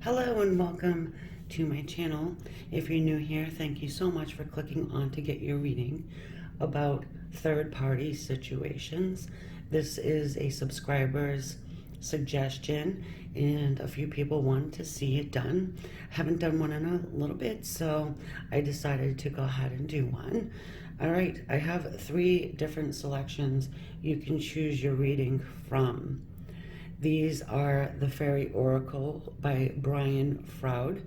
Hello and welcome to my channel. If you're new here, thank you so much for clicking on to get your reading about third-party situations. This is a subscriber's suggestion and a few people want to see it done. Haven't done one in a little bit, so I decided to go ahead and do one. All right, I have 3 different selections you can choose your reading from. These are the Fairy Oracle by Brian Froud.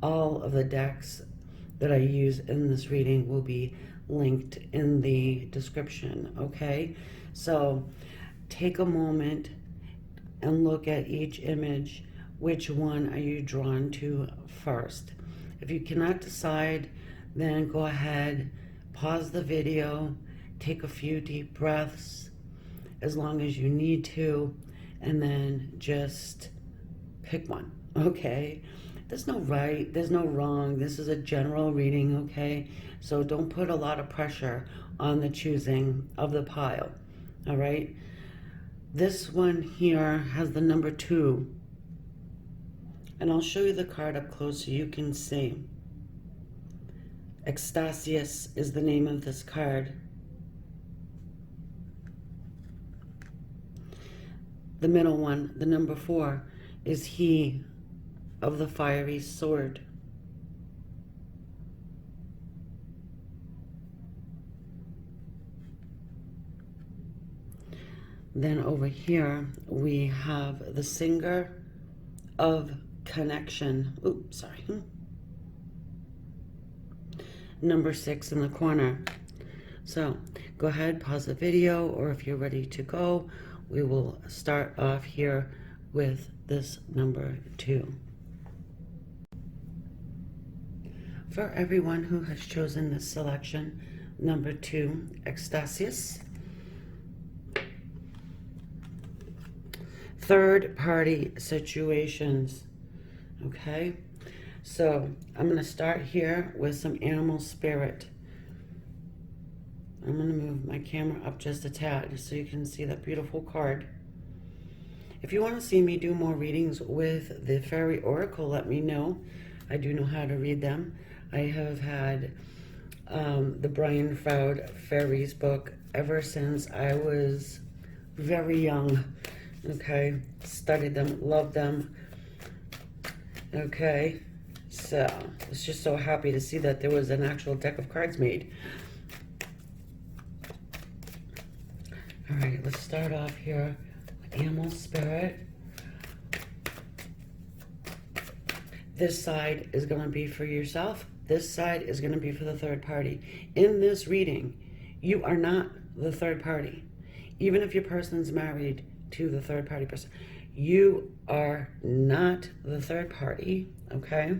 All of the decks that I use in this reading will be linked in the description, okay? So take a moment and look at each image. Which one are you drawn to first? If you cannot decide, then go ahead, pause the video, take a few deep breaths as long as you need to, and then just pick one, okay? There's no right, there's no wrong. This is a general reading, okay? So don't put a lot of pressure on the choosing of the pile, all right? This one here has the number 2. And I'll show you the card up close so you can see. Ecstasius is the name of this card. The middle one, the number 4, is he of the fiery sword. Then over here, we have the singer of connection. Oops, sorry. Number 6 in the corner. So go ahead, pause the video, or if you're ready to go, we will start off here with this number 2. For everyone who has chosen this selection, number 2, Ecstasius. Third-party situations, okay? So I'm going to start here with some animal spirit. I'm going to move my camera up just a tad so you can see that beautiful card. If you want to see me do more readings with the Fairy Oracle, let me know. I do know how to read them. I have had the Brian Froud Fairies book ever since I was very young. Okay, studied them, loved them. Okay, so I was just so happy to see that there was an actual deck of cards made. All right, let's start off here with Animal Spirit. This side is going to be for yourself. This side is going to be for the third party. In this reading, you are not the third party. Even if your person's married to the third party person, you are not the third party, okay?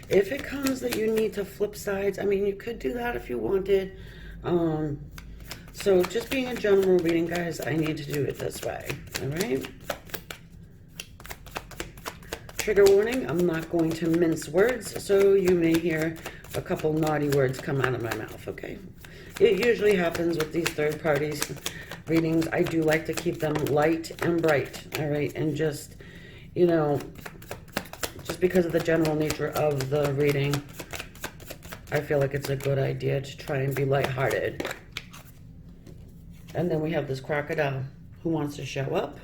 If it comes that you need to flip sides, I mean, you could do that if you wanted. So just being a general reading, guys, I need to do it this way, all right? Trigger warning, I'm not going to mince words, so you may hear a couple naughty words come out of my mouth, okay? It usually happens with these third parties readings. I do like to keep them light and bright, all right? And just, you know, just because of the general nature of the reading, I feel like it's a good idea to try and be lighthearted. And then we have this crocodile who wants to show up.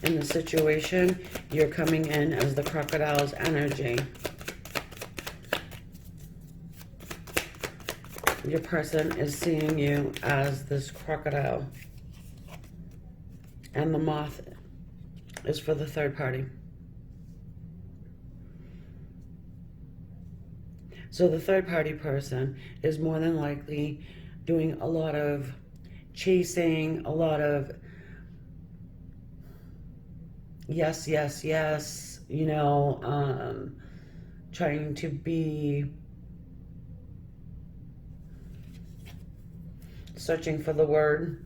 In the situation, you're coming in as the crocodile's energy. Your person is seeing you as this crocodile. And the moth is for the third party. So the third party person is more than likely doing a lot of chasing, a lot of yes, yes, yes, you know, trying to be, searching for the word.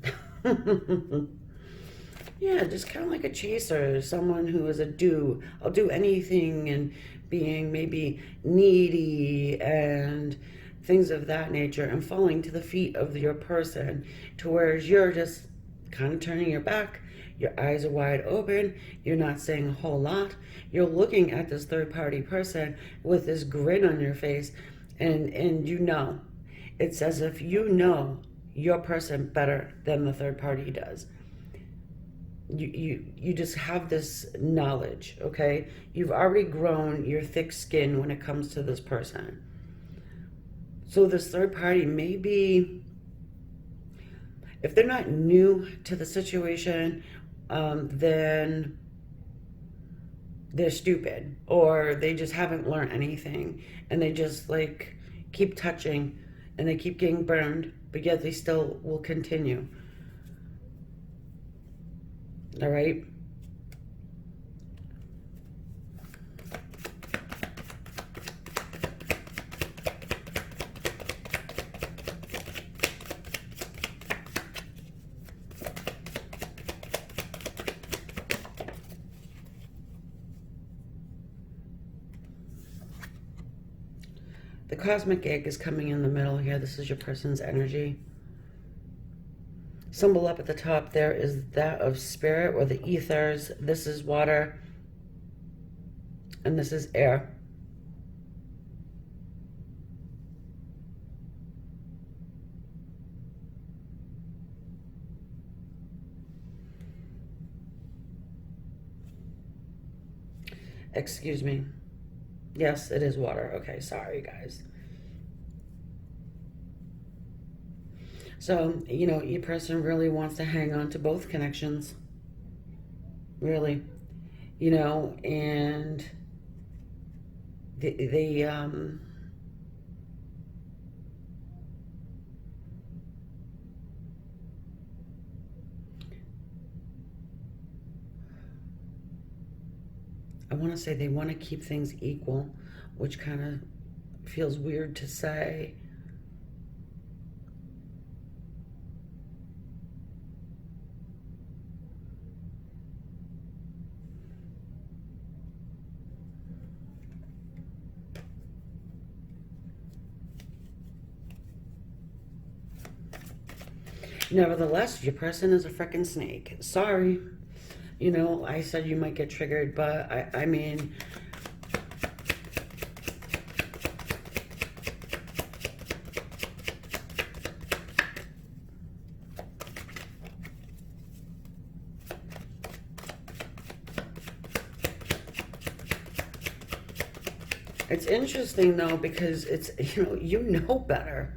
Yeah, just kind of like a chaser, someone who is a do. I'll do anything, and being maybe needy and things of that nature, and falling to the feet of your person, to whereas you're just kind of turning your back, your eyes are wide open, you're not saying a whole lot, you're looking at this third party person with this grin on your face, and you know, it's as if you know your person better than the third party does. You just have this knowledge, okay? You've already grown your thick skin when it comes to this person. So this third party may be, if they're not new to the situation, then they're stupid, or they just haven't learned anything, and they just like keep touching, and they keep getting burned, but yet they still will continue. All right. The cosmic egg is coming in the middle here. This is your person's energy. Symbol up at the top there is that of spirit, or the ethers. This is water, and this is air. Excuse me. Yes, it is water. Okay, sorry, guys. So, you know, your person really wants to hang on to both connections. Really. You know, and they I want to say they want to keep things equal, which kind of feels weird to say. Nevertheless, your person is a frickin' snake. Sorry. You know, I said you might get triggered, but I mean, it's interesting though, because it's, you know better.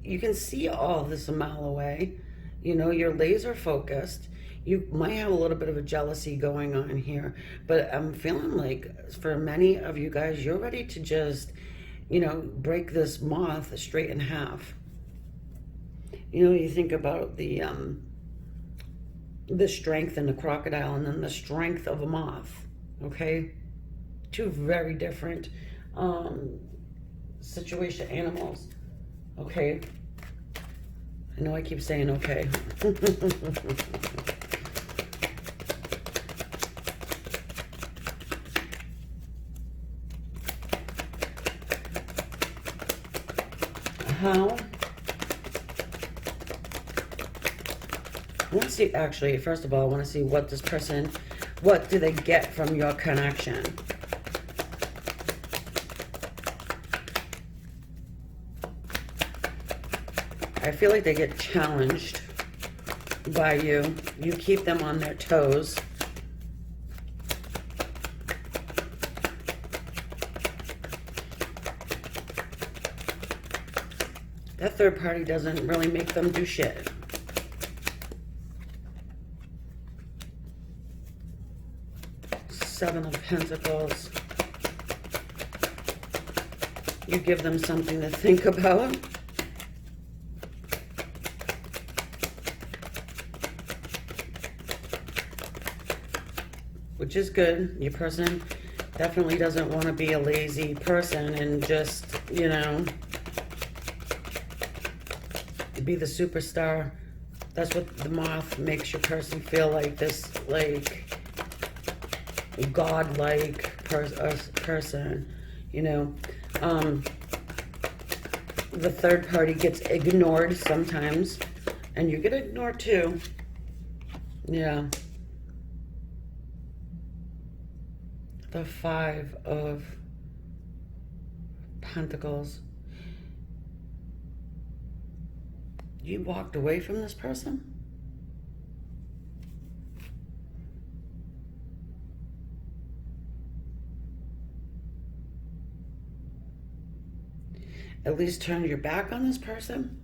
You can see all this a mile away. You know, you're laser focused. You might have a little bit of a jealousy going on here, but I'm feeling like for many of you guys, you're ready to just, break this moth straight in half. You think about the strength in the crocodile and then the strength of a moth, okay? Two very different situation animals, okay? I know I keep saying okay. How? I want to see, actually, first of all, I want to see what this person, what do they get from your connection? I feel like they get challenged by you. You keep them on their toes. That third party doesn't really make them do shit. Seven of Pentacles. You give them something to think about. Which is good. Your person definitely doesn't want to be a lazy person and just, be the superstar That's what the moth makes your person feel like, this, like, godlike person, you know. The third party gets ignored sometimes, and you get ignored too. Yeah. The Five of Pentacles. You walked away from this person? At least turned your back on this person?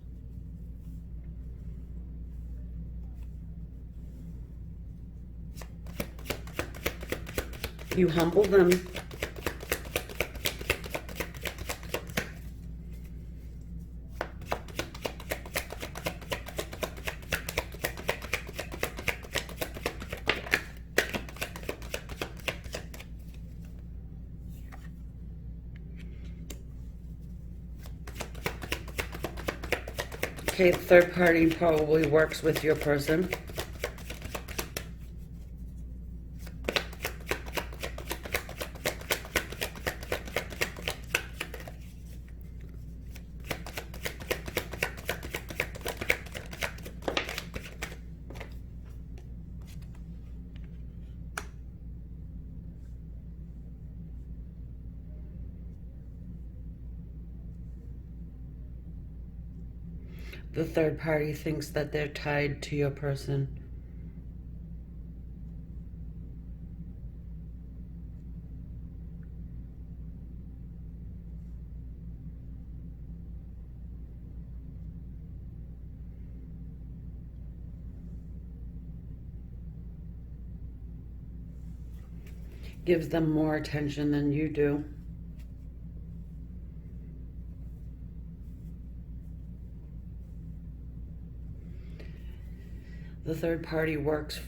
You humbled them. Okay, the third party probably works with your person. The third party thinks that they're tied to your person. Gives them more attention than you do. The third party works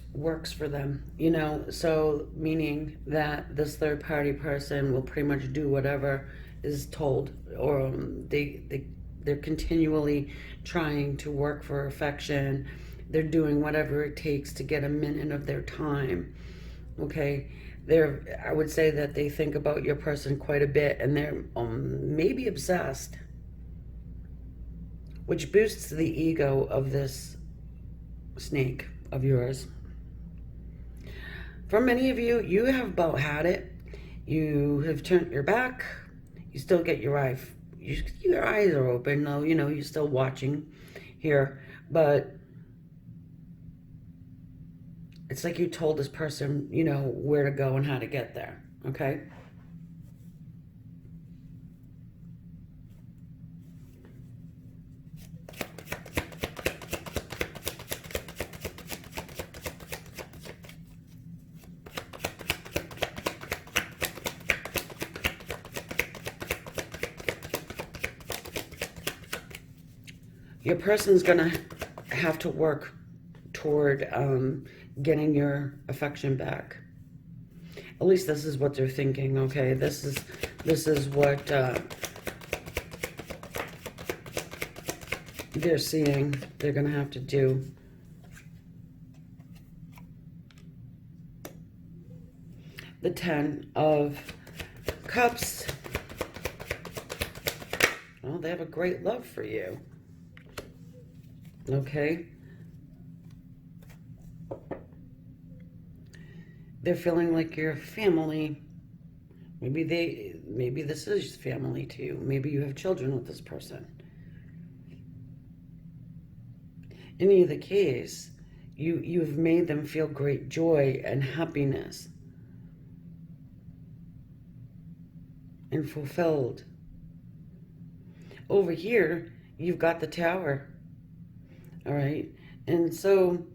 for them, you know, so meaning that this third party person will pretty much do whatever is told, or they're continually trying to work for affection. They're doing whatever it takes to get a minute of their time. Okay, I would say that they think about your person quite a bit, and they're maybe obsessed, which boosts the ego of this snake of yours. For many of you, you have about had it. You have turned your back. You still get your eyes are open, though, you know, you're still watching here, but it's like you told this person, you know, where to go and how to get there, okay? Your person's gonna have to work toward getting your affection back. At least this is what they're thinking, okay? This is what they're seeing they're gonna have to do. The Ten of Cups. Oh, they have a great love for you. Okay? They're feeling like you're family. Maybe this is family to you. Maybe you have children with this person. In either case, you've made them feel great joy and happiness and fulfilled. Over here, you've got the Tower. All right, and so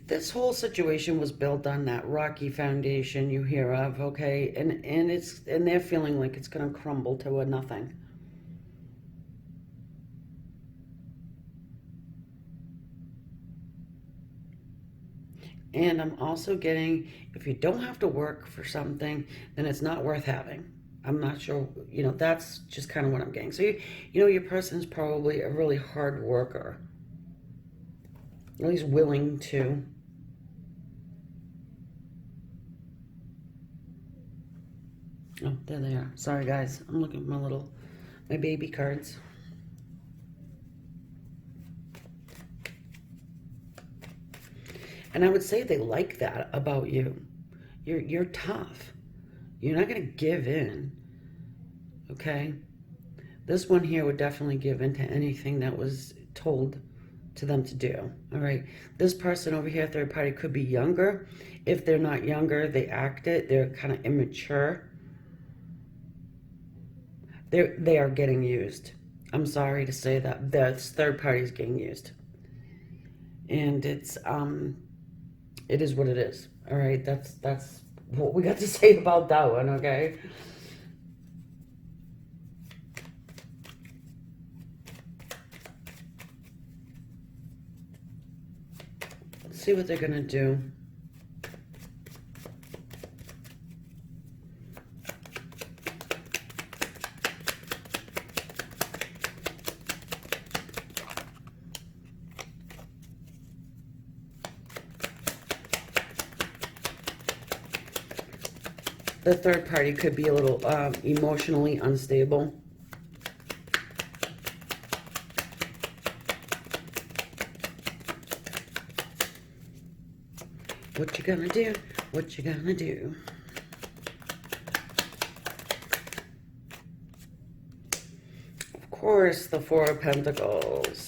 this whole situation was built on that rocky foundation you hear of, okay, and they're feeling like it's going to crumble to a nothing. And I'm also getting, if you don't have to work for something, then it's not worth having. I'm not sure, you know, that's just kind of what I'm getting. So, you know, your person's probably a really hard worker. At least willing to. Oh, there they are. Sorry, guys. I'm looking at my baby cards. And I would say they like that about you. You're tough. You're not going to give in. Okay? This one here would definitely give in to anything that was told to them to do. All right? This person over here, third party, could be younger. If they're not younger, they act it. They're kind of immature. They are getting used. I'm sorry to say that. This third party is getting used. And it is what it is. All right? That's what we got to say about that one, okay? Let's see what they're going to do. The third party could be a little emotionally unstable. What you gonna do? What you gonna do? Of course, the Four of Pentacles.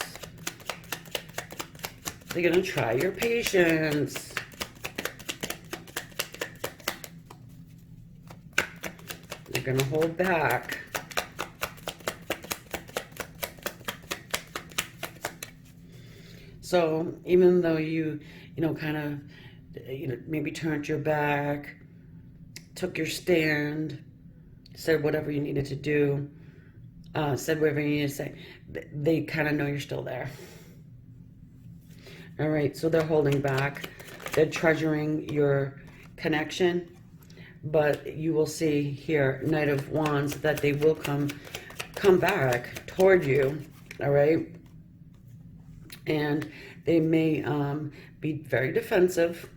They're gonna try your patience. They're gonna hold back. So even though you know, kind of, you know, maybe turned your back, took your stand, said whatever you needed to do, said whatever you needed to say, they kind of know you're still there. All right, so they're holding back. They're treasuring your connection. But you will see here, Knight of Wands, that they will come back toward you, all right? And they may be very defensive.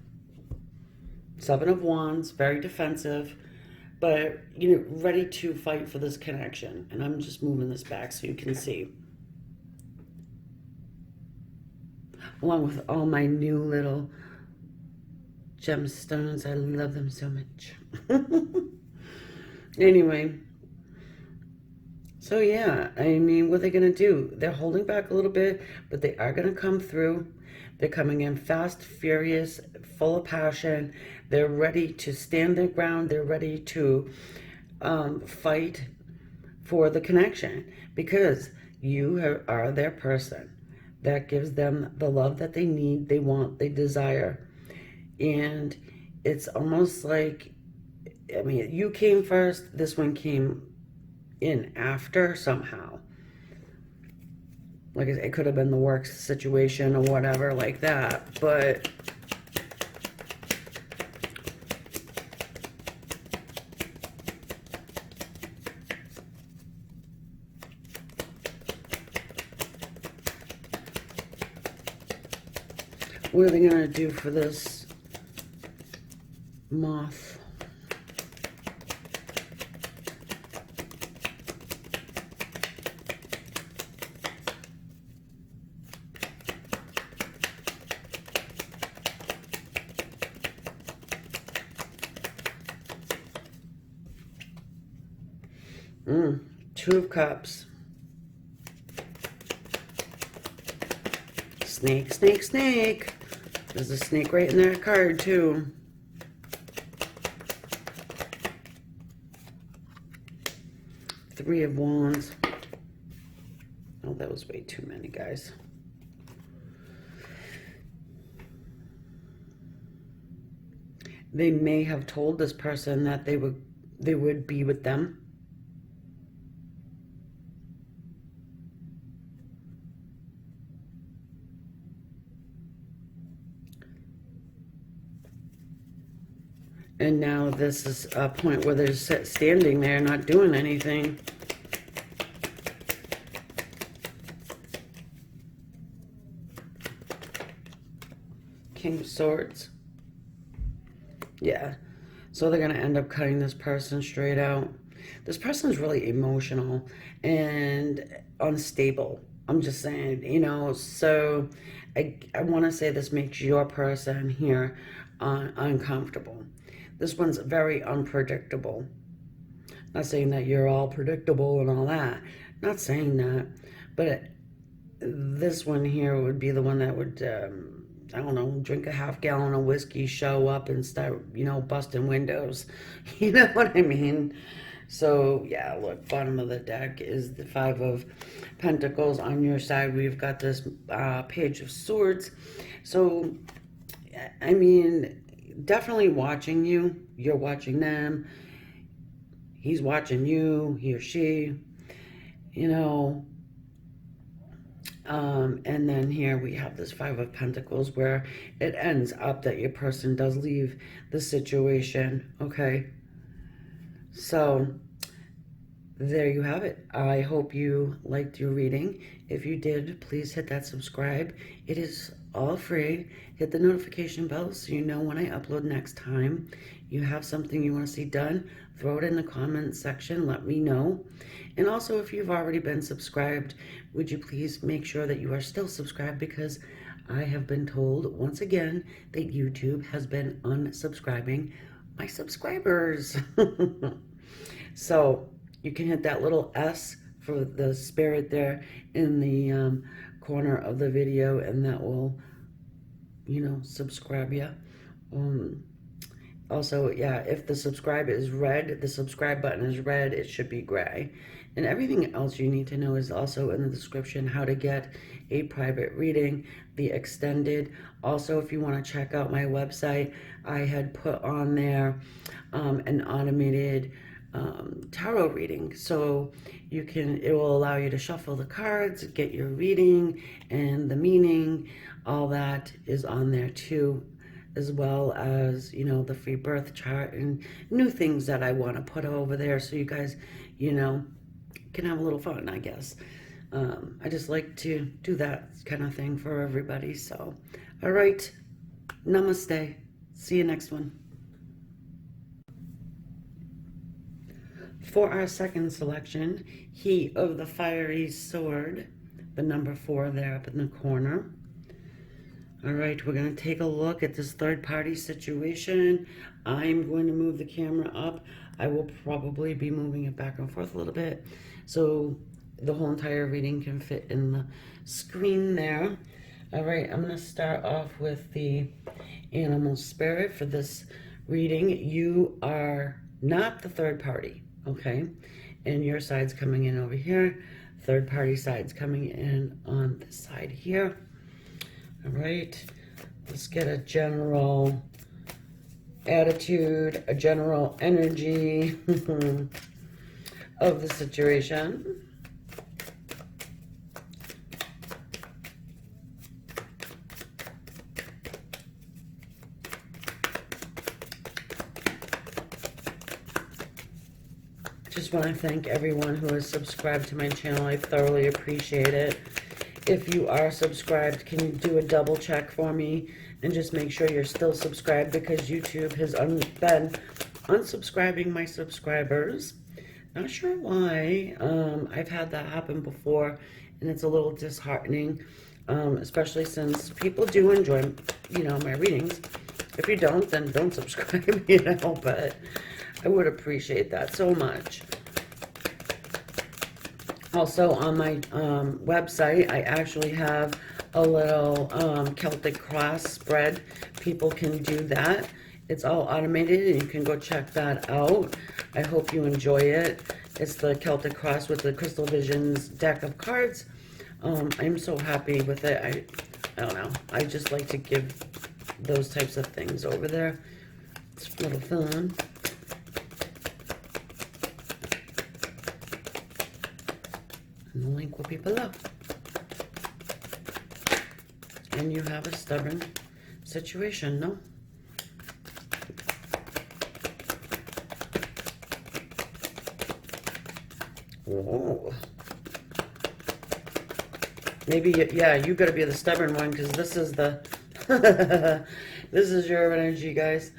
Seven of Wands, very defensive, but, you know, ready to fight for this connection. And I'm just moving this back so you can see. Along with all my new little gemstones. I love them so much. Anyway, so yeah, I mean, what are they going to do? They're holding back a little bit, but they are going to come through. They're coming in fast, furious, full of passion. They're ready to stand their ground. They're ready to fight for the connection, because you are their person that gives them the love that they need, they want, they desire. And it's almost like, I mean, you came first, this one came in after somehow. Like I said, it could have been the work situation or whatever like that, but what are they going to do for this moth? Two of Cups. Snake, snake, snake. There's a snake right in that card, too. Three of Wands. Oh, that was way too many, guys. They may have told this person that they would be with them. And now this is a point where they're standing there not doing anything. King of Swords. Yeah. So they're going to end up cutting this person straight out. This person's really emotional and unstable. I'm just saying, you know, so I want to say this makes your person here uncomfortable. This one's very unpredictable. Not saying that you're all predictable and all that. Not saying that. But this one here would be the one that would, I don't know, drink a half gallon of whiskey, show up and start, you know, busting windows. You know what I mean? So, yeah, look, bottom of the deck is the Five of Pentacles. On your side, we've got this Page of Swords. So, I mean, definitely watching you. You're watching them. He's watching you, he or she, you know. And then here we have this Five of Pentacles where it ends up that your person does leave the situation, okay? So, there you have it. I hope you liked your reading. If you did, please hit that subscribe. It is all free. Hit the notification bell so you know when I upload next time. You have something you want to see done, throw it in the comments section. Let me know. And also, if you've already been subscribed, would you please make sure that you are still subscribed, because I have been told once again that YouTube has been unsubscribing my subscribers. So you can hit that little S for the spirit there in the corner of the video, and that will, you know, subscribe you. Also, yeah, if the subscribe is red, the subscribe button is red, it should be gray. And everything else you need to know is also in the description, how to get a private reading, the extended. Also, if you want to check out my website, I had put on there an automated tarot reading. So you can, it will allow you to shuffle the cards, get your reading and the meaning. All that is on there too, as well as, you know, the free birth chart and new things that I want to put over there so you guys, you know, can have a little fun, I guess. I just like to do that kind of thing for everybody. So, all right, namaste. See you next one. For our second selection, he of the fiery sword, the number 4 there up in the corner. All right, we're going to take a look at this third-party situation. I'm going to move the camera up. I will probably be moving it back and forth a little bit so the whole entire reading can fit in the screen there. All right, I'm going to start off with the animal spirit for this reading. You are not the third party, okay? And your side's coming in over here. Third party side's coming in on this side here. All right, let's get a general attitude, a general energy of the situation. Just want to thank everyone who has subscribed to my channel. I thoroughly appreciate it. If you are subscribed, can you do a double check for me and just make sure you're still subscribed, because YouTube has been unsubscribing my subscribers. Not sure why. I've had that happen before, and it's a little disheartening, especially since people do enjoy, you know, my readings. If you don't, then don't subscribe, you know, but I would appreciate that so much. Also, on my website, I actually have a little Celtic cross spread. People can do that. It's all automated, and you can go check that out. I hope you enjoy it. It's the Celtic cross with the Crystal Visions deck of cards. I'm so happy with it. I don't know. I just like to give those types of things over there. It's a little fun. And the link will be below. And you have a stubborn situation, no? Whoa. Maybe, yeah, you gotta be the stubborn one, because this is the, this is your energy, guys.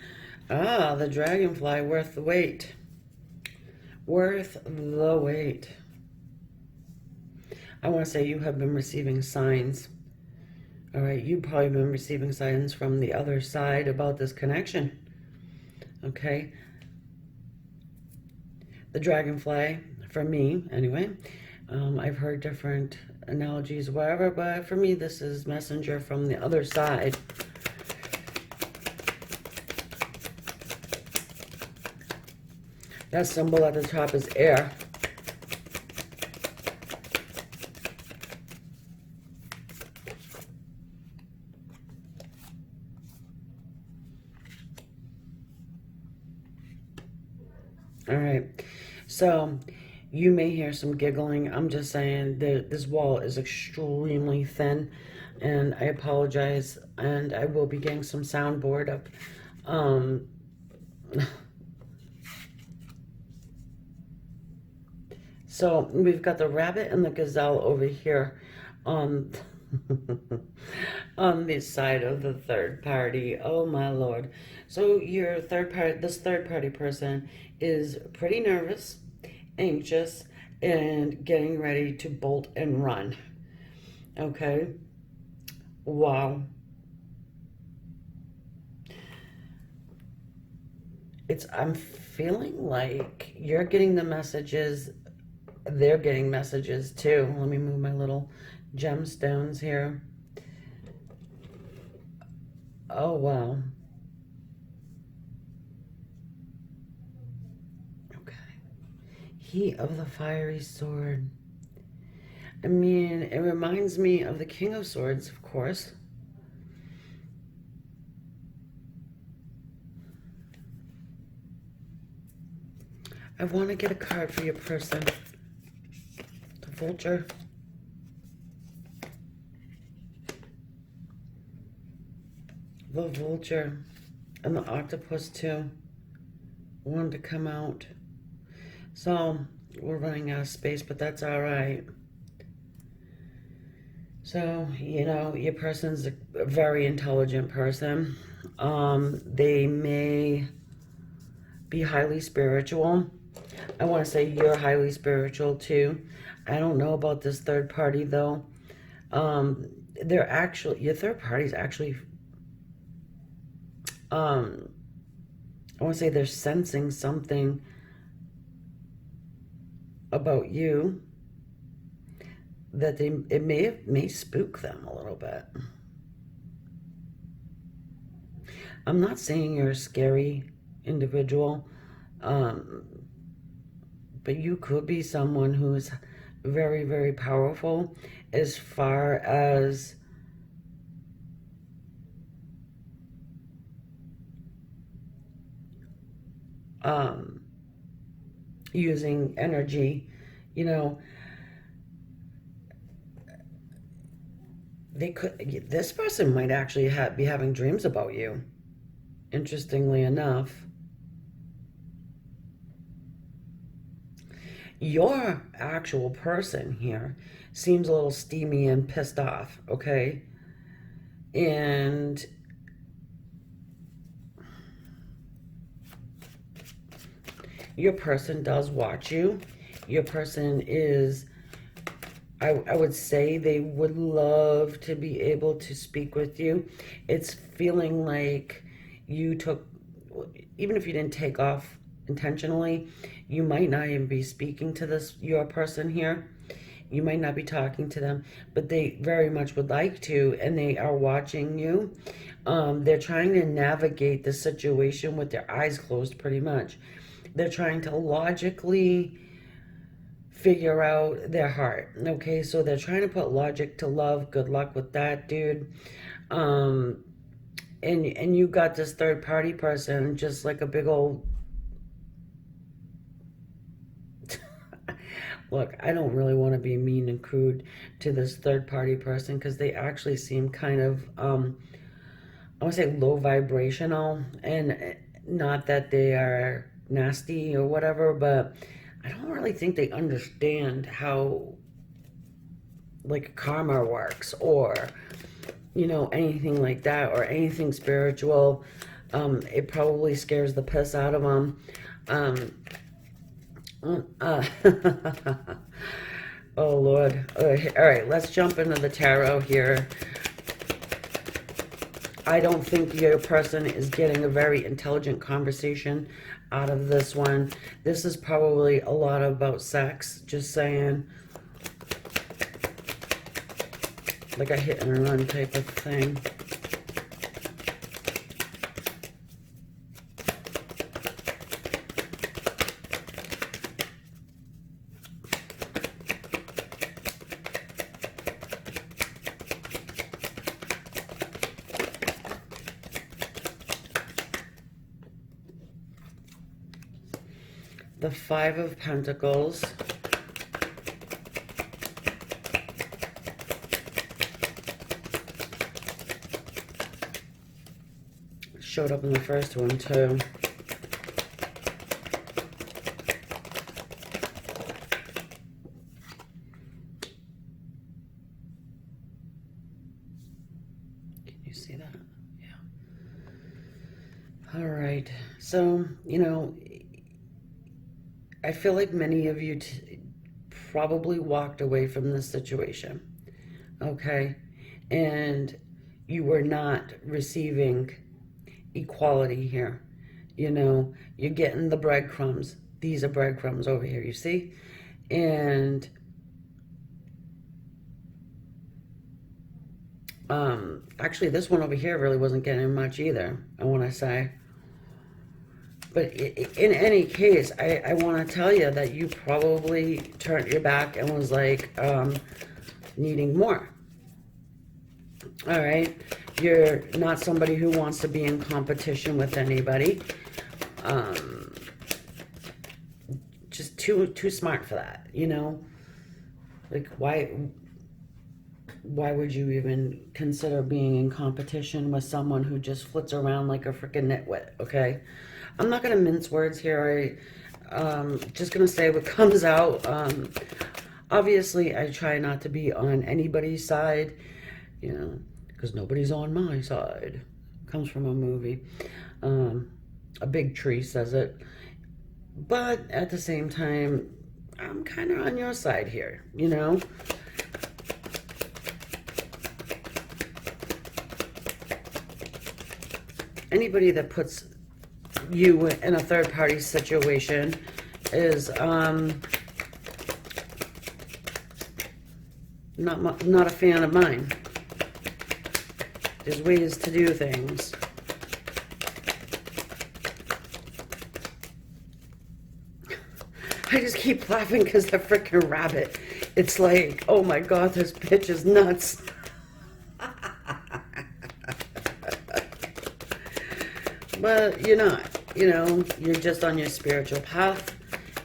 Ah, the dragonfly, worth the wait. Worth the wait. I want to say you have been receiving signs. All right, you've probably been receiving signs from the other side about this connection. Okay. The dragonfly, for me, anyway, I've heard different analogies, whatever, but for me, this is messenger from the other side. That symbol at the top is air. All right, so you may hear some giggling. I'm just saying that this wall is extremely thin, and I apologize, and I will be getting some soundboard up. So we've got the rabbit and the gazelle over here on on this side of the third party. Oh my Lord. So this third party person is pretty nervous, anxious, and getting ready to bolt and run. Okay. Wow. I'm feeling like you're getting the messages, they're getting messages too. Let me move my little gemstones here. Oh, wow. Okay. Heat of the fiery sword. I mean, it reminds me of the King of Swords, of course. I want to get a card for your person. The vulture. The vulture. And the octopus too. Wanted to come out. So, we're running out of space, but that's all right. So, you know, your person's a very intelligent person. They may be highly spiritual. I want to say you're highly spiritual too. I don't know about this third party though. Your third party's actually, I want to say they're sensing something about you that it may spook them a little bit. I'm not saying you're a scary individual, but you could be someone who is very, very powerful as far as using energy. You know, this person might actually be having dreams about you, interestingly enough. Your actual person here seems a little steamy and pissed off, okay? And your person does watch you. Your person is, I would say they would love to be able to speak with you. It's feeling like you took, even if you didn't take off intentionally, you might not even be speaking to your person here. You might not be talking to them, but they very much would like to, and they are watching you. They're trying to navigate the situation with their eyes closed pretty much. They're trying to logically figure out their heart. Okay, so they're trying to put logic to love. Good luck with that, dude. And you got this third party person just like a big old look, I don't really want to be mean and crude to this third party person because they actually seem kind of, I want to say low vibrational, and not that they are nasty or whatever, but I don't really think they understand how, like, karma works, or, you know, anything like that, or anything spiritual. It probably scares the piss out of them. Um, uh, oh, Lord. All right, let's jump into the tarot here. I don't think your person is getting a very intelligent conversation out of this one. This is probably a lot about sex, just saying. Like a hit and run type of thing. The Five of Pentacles. Showed up in the first one too. Can you see that? Yeah. All right. So, you know, I feel like many of you probably walked away from this situation, okay? And you were not receiving equality here. You know, you're getting the breadcrumbs. These are breadcrumbs over here, you see? And actually this one over here really wasn't getting much either, I want to say. But in any case, I want to tell you that you probably turned your back and was like, needing more. All right. You're not somebody who wants to be in competition with anybody. Just too smart for that, you know? Like, why would you even consider being in competition with someone who just flits around like a freaking nitwit, okay? I'm not going to mince words here. Just going to say what comes out. Obviously, I try not to be on anybody's side, you know, because nobody's on my side. Comes from a movie. A Big Tree says it. But at the same time, I'm kind of on your side here, you know? Anybody that puts you in a third-party situation is not a fan of mine. There's ways to do things. I just keep laughing because the freaking rabbit. It's like, oh my God, this bitch is nuts. But you're not. You know, you're just on your spiritual path.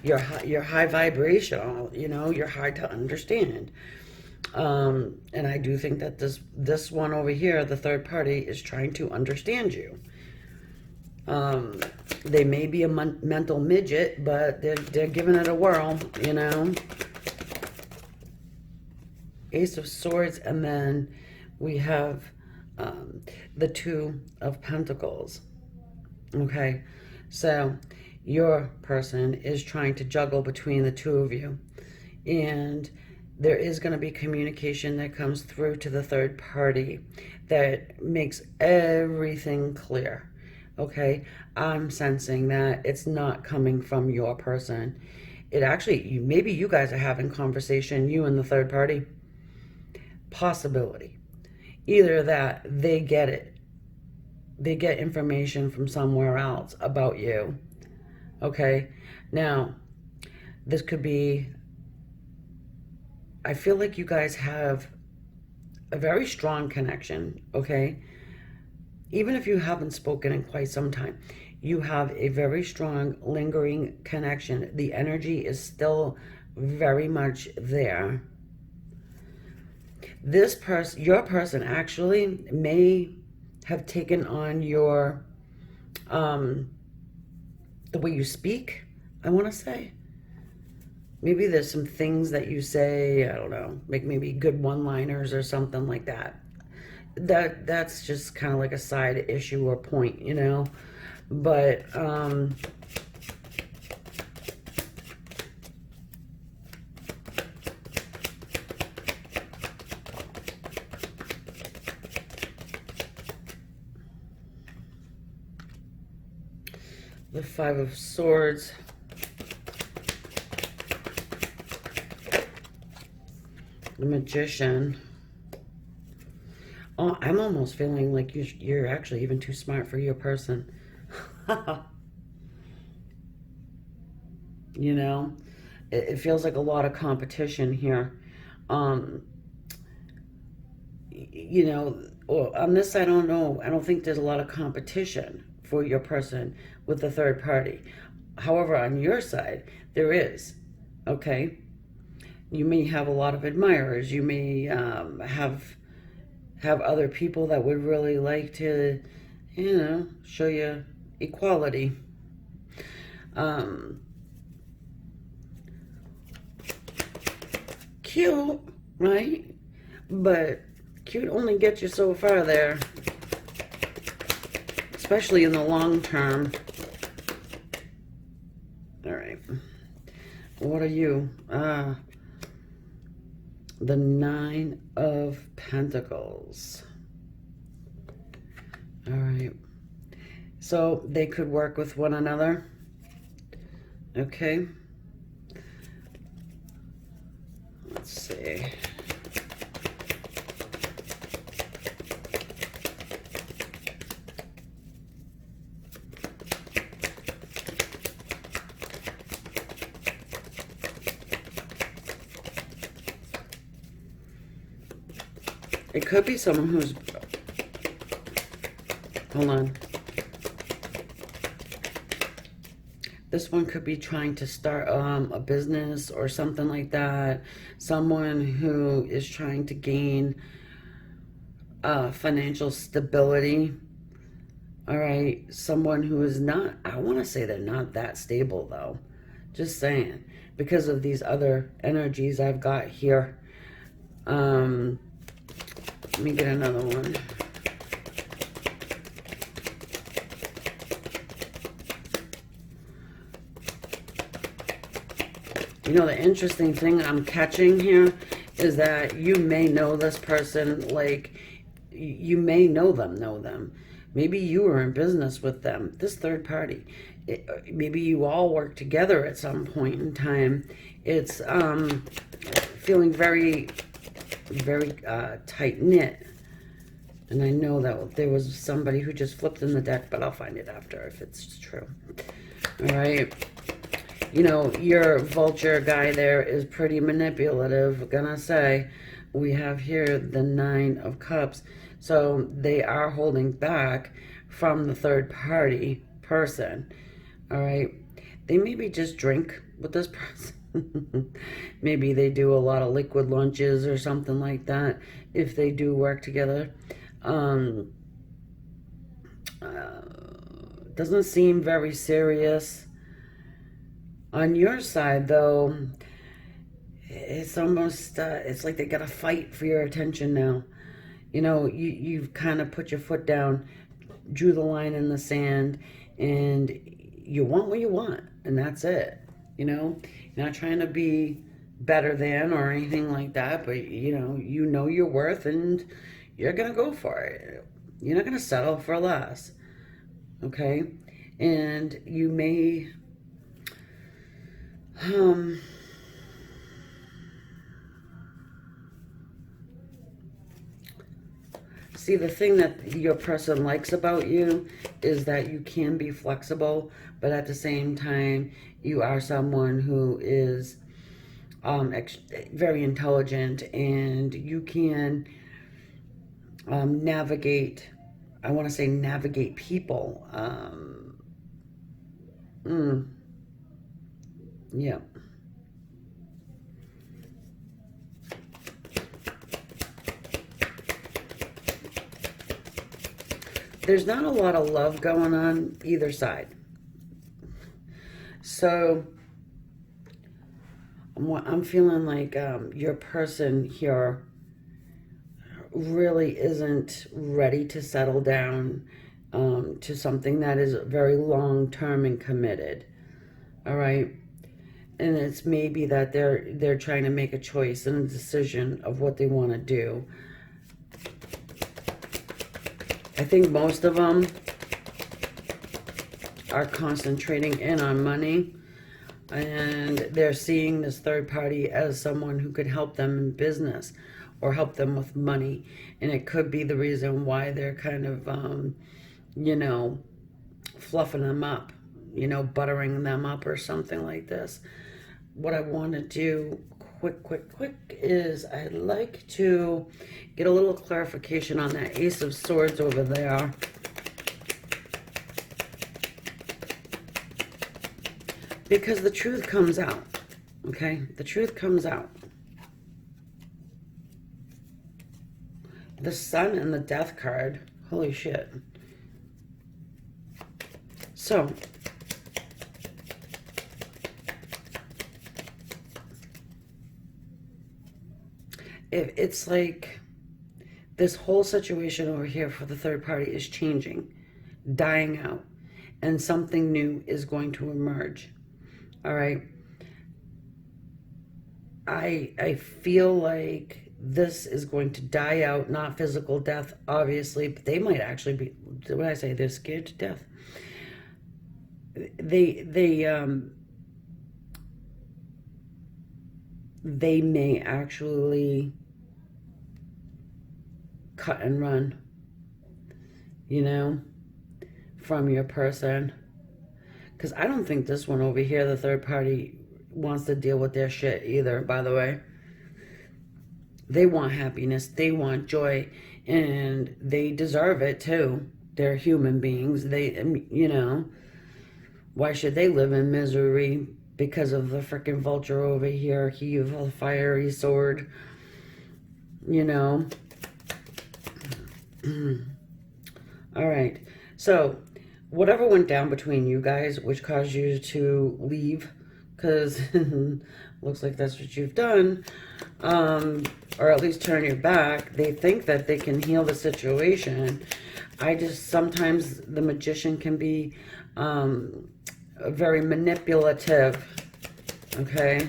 You're high vibrational. You know, you're hard to understand. And I do think that this one over here, the third party, is trying to understand you. They may be a mental midget, but they're giving it a whirl, you know. Ace of Swords, and then we have the Two of Pentacles. Okay, so your person is trying to juggle between the two of you, and there is going to be communication that comes through to the third party that makes everything clear. Okay, I'm sensing that it's not coming from your person. It actually, maybe you guys are having conversation, you and the third party. Possibility. Either that they get it. They get information from somewhere else about you. Okay, now this could be, I feel like you guys have a very strong connection, okay? Even if you haven't spoken in quite some time, you have a very strong, lingering connection. The energy is still very much there. This person, your person actually may have taken on your, the way you speak, I want to say. maybe there's some things that you say, I don't know, make maybe good one-liners or something like that. That's just kind of like a side issue or point, you know. But the Five of Swords, the Magician. Oh, I'm almost feeling like you're actually even too smart for your person. You know, it feels like a lot of competition here. Um, you know, well, on this side, I don't know. I don't think there's a lot of competition for your person with the third party. However, on your side, there is. Okay, you may have a lot of admirers. You may have other people that would really like to, you know, show you equality. Um, Cute, right? But cute only gets you so far there, especially in the long term. All right. What are you? The Nine of Pentacles. All right. So they could work with one another. Okay. Let's see. It could be someone who's, hold on. This one could be trying to start a business or something like that. Someone who is trying to gain financial stability. All right. Someone who is not, I want to say they're not that stable though. Just saying. Because of these other energies I've got here. Let me get another one. You know, the interesting thing I'm catching here is that you may know this person, like, you may know them. Maybe you were in business with them, this third party. Maybe you all work together at some point in time. It's feeling very, very tight-knit. And I know that there was somebody who just flipped in the deck, but I'll find it after if it's true. All right. You know, your vulture guy there is pretty manipulative, gonna say. We have here the Nine of Cups. So they are holding back from the third party person. All right. They maybe just drink with this person. Maybe they do a lot of liquid lunches or something like that if they do work together. Doesn't seem very serious. On your side, though, it's almost, it's like they got to fight for your attention now. You know, you've kind of put your foot down, drew the line in the sand, and you want what you want, and that's it. You know, you're not trying to be better than or anything like that, but, you know your worth, and you're going to go for it. You're not going to settle for less, okay? And you may... See, the thing that your person likes about you is that you can be flexible, but at the same time, you are someone who is very intelligent, and you can navigate, I want to say navigate people. Yeah. There's not a lot of love going on either side. So I'm feeling like your person here really isn't ready to settle down to something that is very long-term and committed. All right. And it's maybe that they're trying to make a choice and a decision of what they want to do. I think most of them are concentrating in on money, and they're seeing this third party as someone who could help them in business or help them with money. And it could be the reason why they're kind of, you know, fluffing them up, you know, buttering them up or something like this. What I want to do quick is I'd like to get a little clarification on that Ace of Swords over there. Because the truth comes out, okay? The truth comes out. The Sun and the Death card. Holy shit. So, it's like this whole situation over here for the third party is changing, dying out, and something new is going to emerge. All right. I feel like this is going to die out, not physical death, obviously, but they might actually be, what I say, they're scared to death. They may actually cut and run, you know, from your person. Because I don't think this one over here, the third party, wants to deal with their shit either, by the way. They want happiness. They want joy. And they deserve it, too. They're human beings. They, you know, why should they live in misery because of the freaking vulture over here? He of a fiery sword. You know. All right. So, whatever went down between you guys, which caused you to leave, because looks like that's what you've done, or at least turn your back, they think that they can heal the situation. Sometimes the magician can be very manipulative, okay?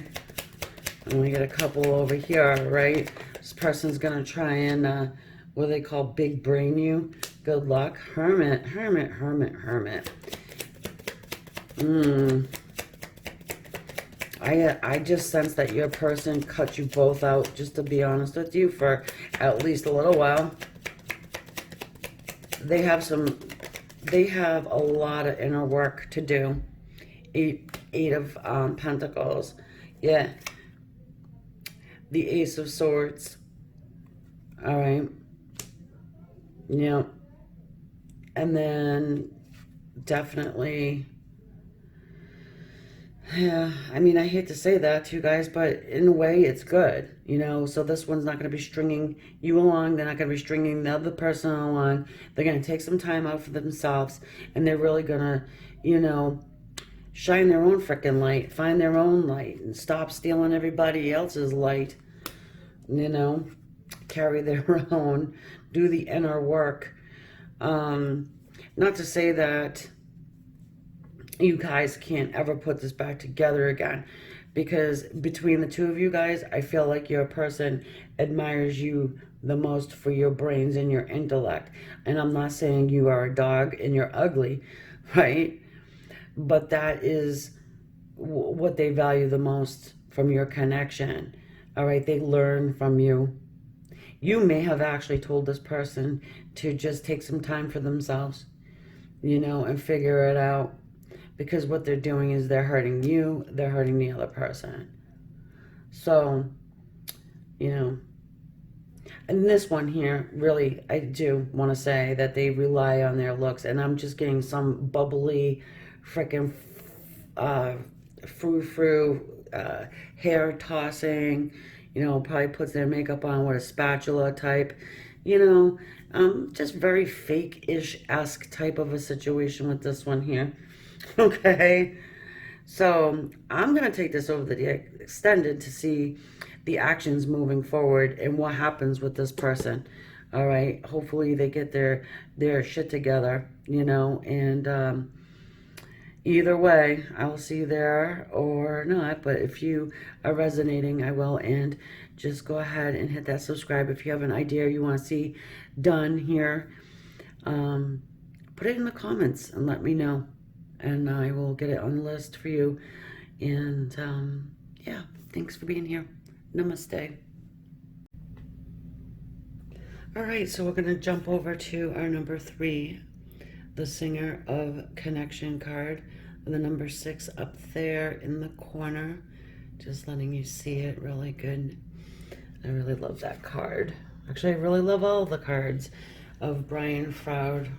And we get a couple over here, right? This person's going to try and, what they call big brain you. Good luck. Hermit. I just sense that your person cut you both out, just to be honest with you, for at least a little while. They have a lot of inner work to do. Eight of Pentacles. Yeah. The Ace of Swords. All right. Yeah. And then definitely, yeah, I mean, I hate to say that to you guys, but in a way it's good, you know. So this one's not going to be stringing you along. They're not going to be stringing the other person along. They're going to take some time out for themselves, and they're really going to, you know, shine their own freaking light, find their own light, and stop stealing everybody else's light, you know, carry their own, do the inner work. Not to say that you guys can't ever put this back together again, because between the two of you guys, I feel like your person admires you the most for your brains and your intellect. And I'm not saying you are a dog and you're ugly, right? But that is what they value the most from your connection. All right, they learn from you. You may have actually told this person to just take some time for themselves, you know, and figure it out. Because what they're doing is they're hurting you, they're hurting the other person. So, you know, and this one here, really, I do want to say that they rely on their looks. And I'm just getting some bubbly, freaking frou-frou, hair tossing, you know, probably puts their makeup on with a spatula type, you know, just very fake-ish-esque type of a situation with this one here. Okay, So I'm going to take this over the extended to see the actions moving forward and what happens with this person. All right. Hopefully they get their shit together, you know, and either way, I will see you there or not. But if you are resonating, I will. And just go ahead and hit that subscribe if you have an idea you want to see done here. Put it in the comments and let me know. And I will get it on the list for you. And yeah, thanks for being here. Namaste. All right, so we're going to jump over to our number 3, the Singer of Connection card. The number 6 up there in the corner. Just letting you see it really good. I really love that card. Actually, I really love all the cards of Brian Froud.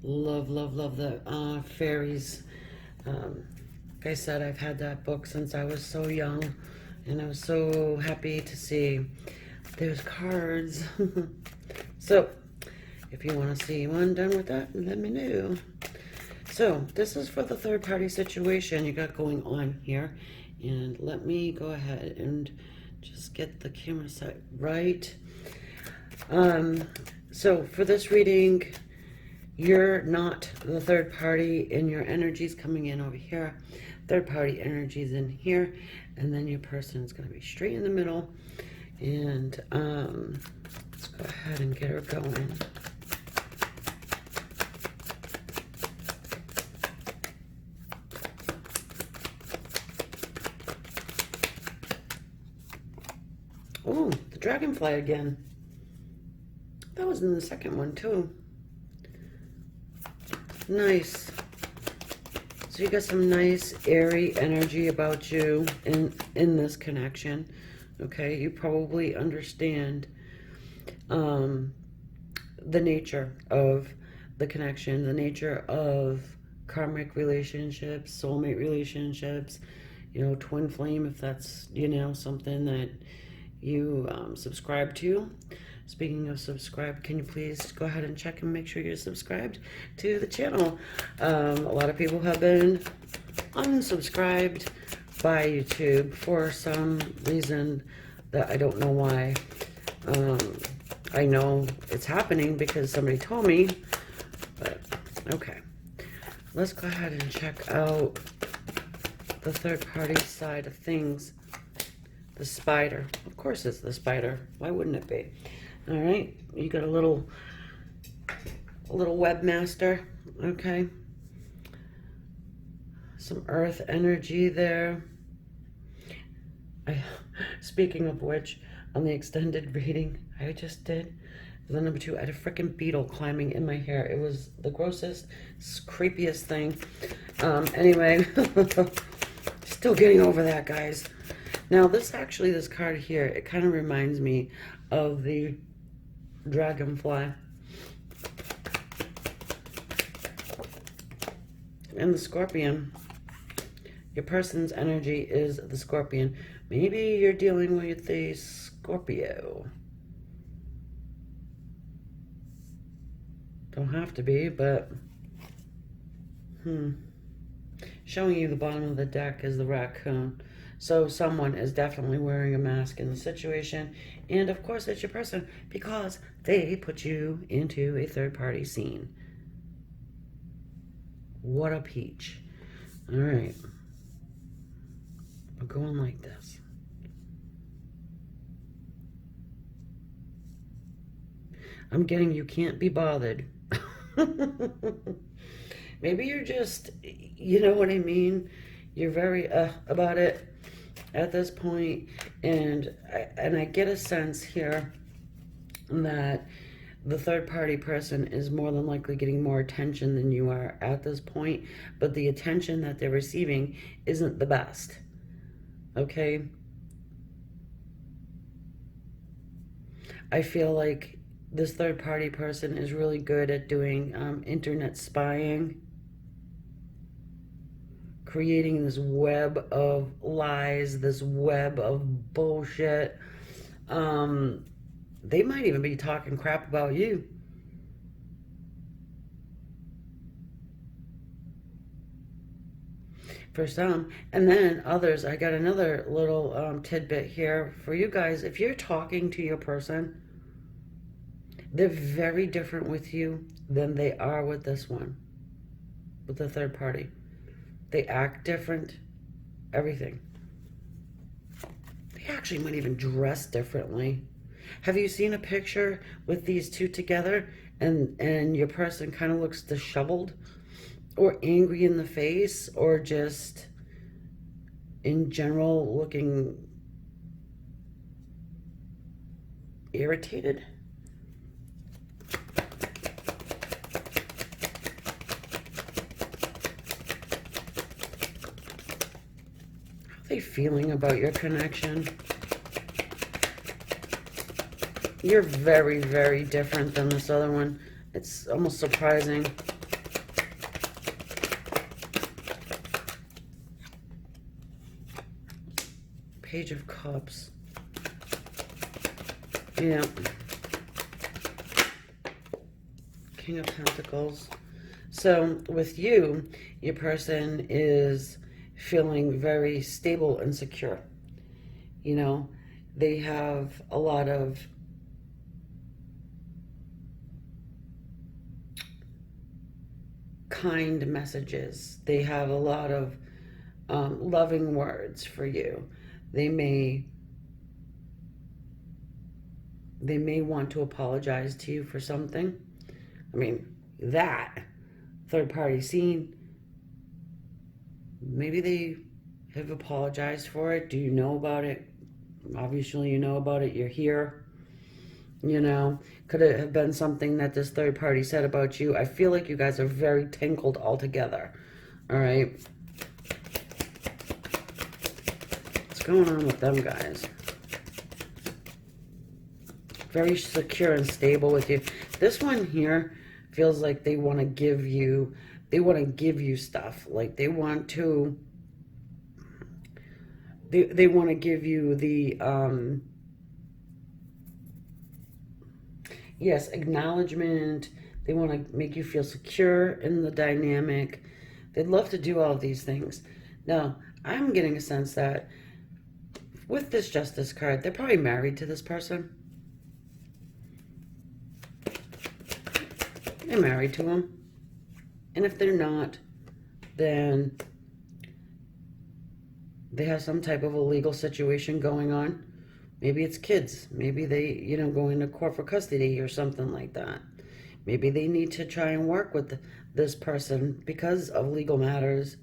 Love, love, love the fairies. Like I said, I've had that book since I was so young, and I was so happy to see there's cards. So, if you want to see one done with that, let me know. So, this is for the third party situation you got going on here. And let me go ahead and just get the camera set right. So, for this reading, you're not the third party, and your energy's coming in over here. Third party energy's in here, and then your person is going to be straight in the middle. And let's go ahead and get her going. Oh, the dragonfly again. That was in the second one too. Nice. So you got some nice airy energy about you in this connection. Okay, you probably understand the nature of the connection, the nature of karmic relationships, soulmate relationships, you know, twin flame, if that's, you know, something that you subscribe to. Speaking of subscribe, can you please go ahead and check and make sure you're subscribed to the channel? A lot of people have been unsubscribed by YouTube for some reason that I don't know why. I know it's happening because somebody told me, but okay. Let's go ahead and check out the third party side of things. The spider. Of course it's the spider. Why wouldn't it be? All right, you got a little webmaster, okay? Some earth energy there. Speaking of which, on the extended reading I just did, the number 2, I had a freaking beetle climbing in my hair. It was the grossest, creepiest thing. Anyway, still getting over that, guys. Now, this card here, it kind of reminds me of the dragonfly and the scorpion. Your person's energy is the scorpion. Maybe you're dealing with a Scorpio. Don't have to be, but showing you the bottom of the deck is the raccoon. So someone is definitely wearing a mask in the situation. And of course it's your person, because they put you into a third party scene. What a peach. All right. We're going like this. I'm getting you can't be bothered. Maybe you're just, you know what I mean? You're very about it at this point, and I get a sense here that the third party person is more than likely getting more attention than you are at this point, but the attention that they're receiving isn't the best. Okay? I feel like this third party person is really good at doing internet spying, creating this web of lies, this web of bullshit. They might even be talking crap about you. for some. And then others, I got another little tidbit here for you guys. If you're talking to your person, they're very different with you than they are with this one, with the third party. They act different, everything. They actually might even dress differently. Have you seen a picture with these two together and your person kind of looks disheveled or angry in the face or just in general looking irritated? How are they feeling about your connection? You're very, very different than this other one. It's almost surprising. Page of Cups. Yeah. King of Pentacles. So with you, your person is feeling very stable and secure. You know, they have a lot of kind messages. They have a lot of loving words for you. They may want to apologize to you for something. I mean, that third party scene, maybe they have apologized for it. Do you know about it? Obviously you know about it. You're here. You know, could it have been something that this third party said about you? I feel like you guys are very tangled all together. All right. What's going on with them guys? Very secure and stable with you. This one here feels like they want to give you, stuff. Like they want to, they want to give you the, yes, acknowledgement. They want to make you feel secure in the dynamic. They'd love to do all of these things. Now, I'm getting a sense that with this Justice card, they're probably married to this person. They're married to him. And if they're not, then they have some type of a legal situation going on. Maybe it's kids. Maybe they, go into court for custody or something like that. Maybe they need to try and work with this person because of legal matters.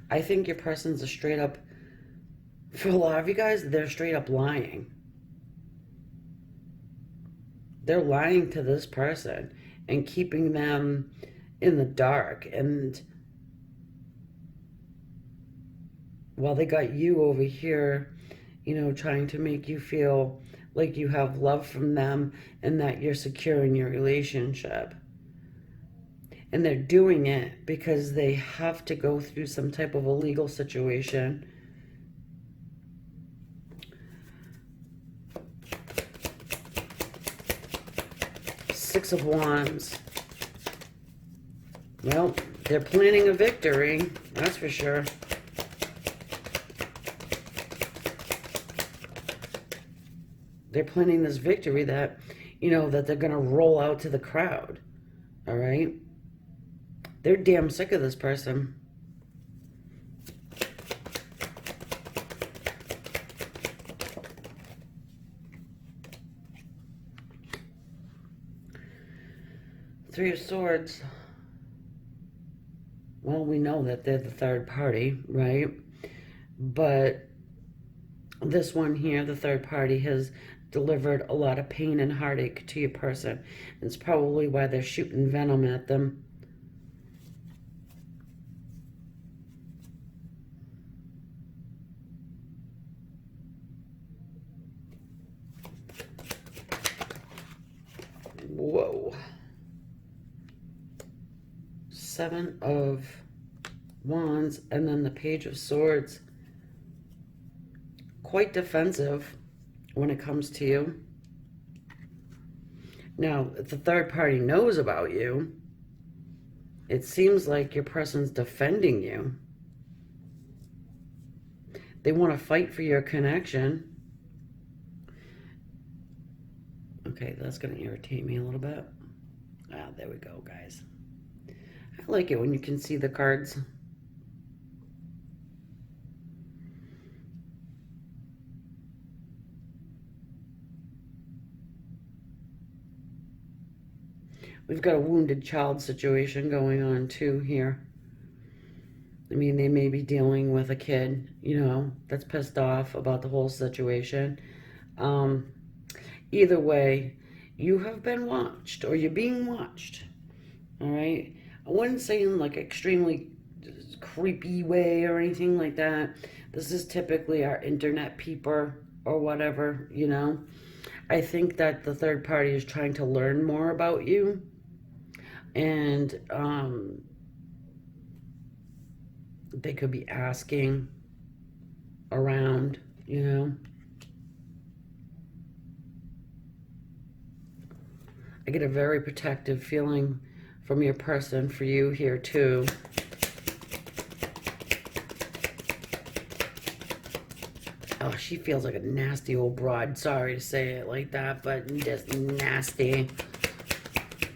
I think your person's a straight up, for a lot of you guys, they're straight up lying. They're lying to this person and keeping them in the dark. And while they got you over here, trying to make you feel like you have love from them and that you're secure in your relationship. And they're doing it because they have to go through some type of a legal situation. Six of Wands. Well, they're planning a victory, that's for sure. They're planning this victory that, that they're going to roll out to the crowd. All right? They're damn sick of this person. Three of Swords. Well, we know that they're the third party, right? But this one here, the third party, has delivered a lot of pain and heartache to your person. It's probably why they're shooting venom at them. Whoa. Seven of Wands, and then the Page of Swords. quite defensive when it comes to you. Now, if the third party knows about you, it seems like your person's defending you. They want to fight for your connection. Okay, that's going to irritate me a little bit. Ah, there we go, guys. I like it when you can see the cards. We've got a wounded child situation going on too here. I mean, they may be dealing with a kid, you know, that's pissed off about the whole situation. Either way, you have been watched, or you're being watched. All right? I wouldn't say in like extremely creepy way or anything like that. This is typically our internet peeper or whatever, you know. I think that the third party is trying to learn more about you. And they could be asking around, you know. I get a very protective feeling from your person for you here too. Oh, she feels like a nasty old broad. Sorry to say it like that, but just nasty.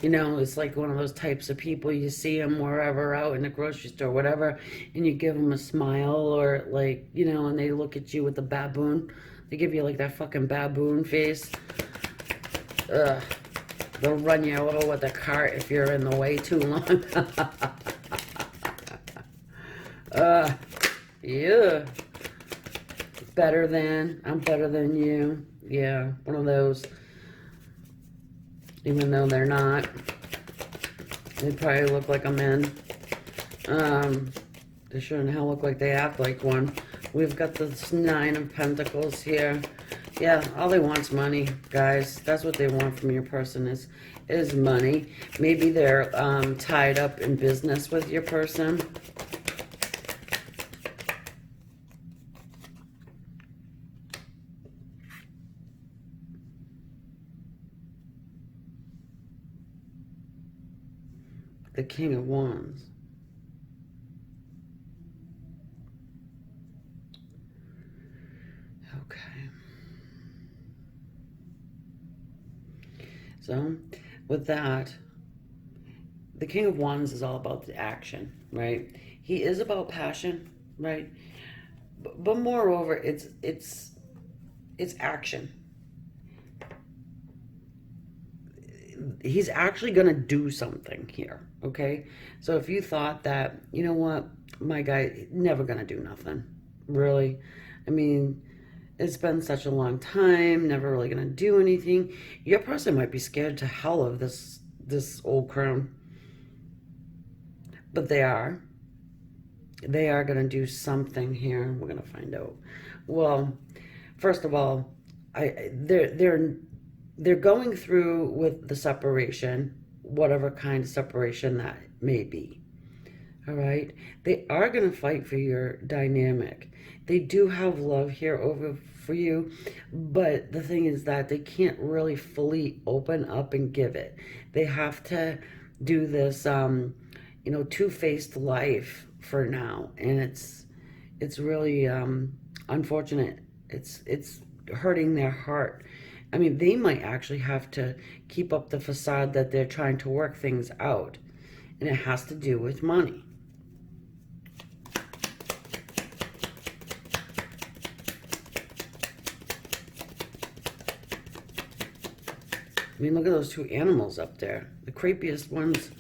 You know, it's like one of those types of people, you see them wherever, out in the grocery store, whatever, and you give them a smile, or like, you know, and they look at you with the baboon. They give you like that fucking baboon face. Ugh. They'll run you over with a cart if you're in the way too long. Yeah. Better than, I'm better than you. Yeah, one of those. Even though they're not. They probably look like a man. They sure in hell look like they act like one. We've got this 9 of Pentacles here. Yeah, all they want's money, guys. That's what they want from your person is money. Maybe they're tied up in business with your person. The King of Wands. Okay. So, with that, the King of Wands is all about the action, right? He is about passion, right? But moreover, it's action. He's actually going to do something here, okay? So if you thought that, you know what, my guy, never going to do nothing, really. I mean, it's been such a long time, never really going to do anything. Your person might be scared to hell of this old crone. But they are. They are going to do something here. We're going to find out. Well, first of all, they're going through with the separation, whatever kind of separation that may be. All right? They are going to fight for your dynamic. They do have love here over for you, but the thing is that they can't really fully open up and give it. They have to do this, you know, two-faced life for now, and it's really unfortunate. It's hurting their heart. I mean, they might actually have to keep up the facade that they're trying to work things out. And it has to do with money. I mean, look at those two animals up there. The creepiest ones.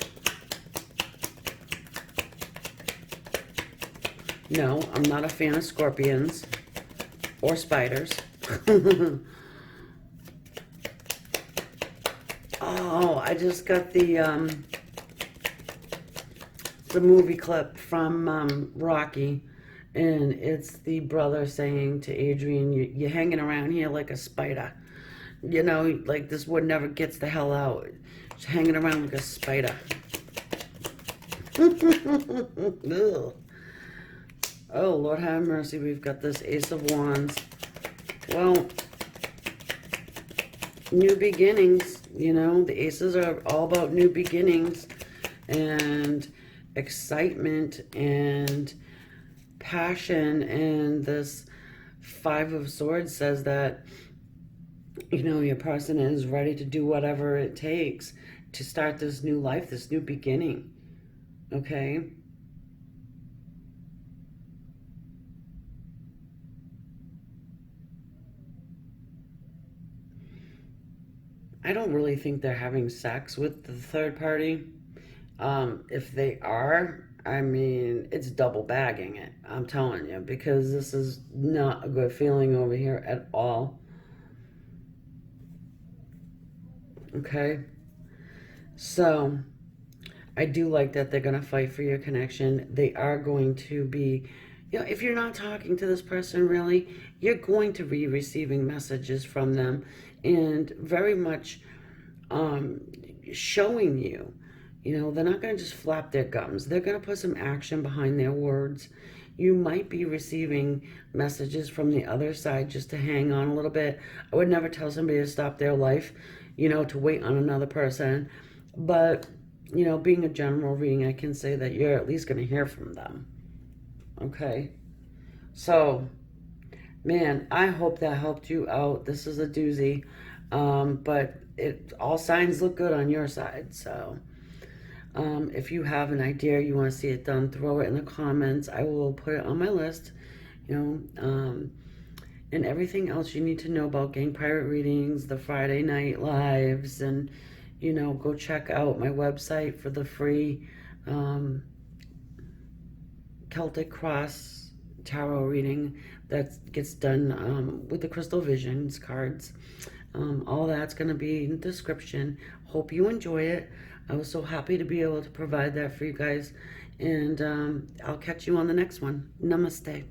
No, I'm not a fan of scorpions or spiders. Oh, I just got the movie clip from Rocky, and it's the brother saying to Adrian, you're hanging around here like a spider. You know, like this wood never gets the hell out. It's hanging around like a spider. Oh, Lord have mercy. We've got this Ace of Wands. Well, new beginnings, you know, the aces are all about new beginnings and excitement and passion. And this Five of Swords says that, you know, your person is ready to do whatever it takes to start this new life, this new beginning. Okay? I don't really think they're having sex with the third party. If they are, I mean, it's double bagging it. I'm telling you, because this is not a good feeling over here at all. Okay? So, I do like that they're going to fight for your connection. They are going to be, you know, if you're not talking to this person really, you're going to be receiving messages from them and very much um, showing you. You know, they're not going to just flap their gums. They're going to put some action behind their words. You might be receiving messages from the other side just to hang on a little bit. I would never tell somebody to stop their life, you know, to wait on another person. But, you know, being a general reading, I can say that you're at least going to hear from them. Okay? So, man, I hope that helped you out. This is a doozy. But all signs look good on your side. So, if you have an idea, you want to see it done, throw it in the comments. I will put it on my list, you know, and everything else you need to know about getting pirate readings, the Friday night lives, and, you know, go check out my website for the free Celtic Cross tarot reading that gets done with the Crystal Visions cards. All that's going to be in the description. Hope you enjoy it. I was so happy to be able to provide that for you guys. And I'll catch you on the next one. Namaste.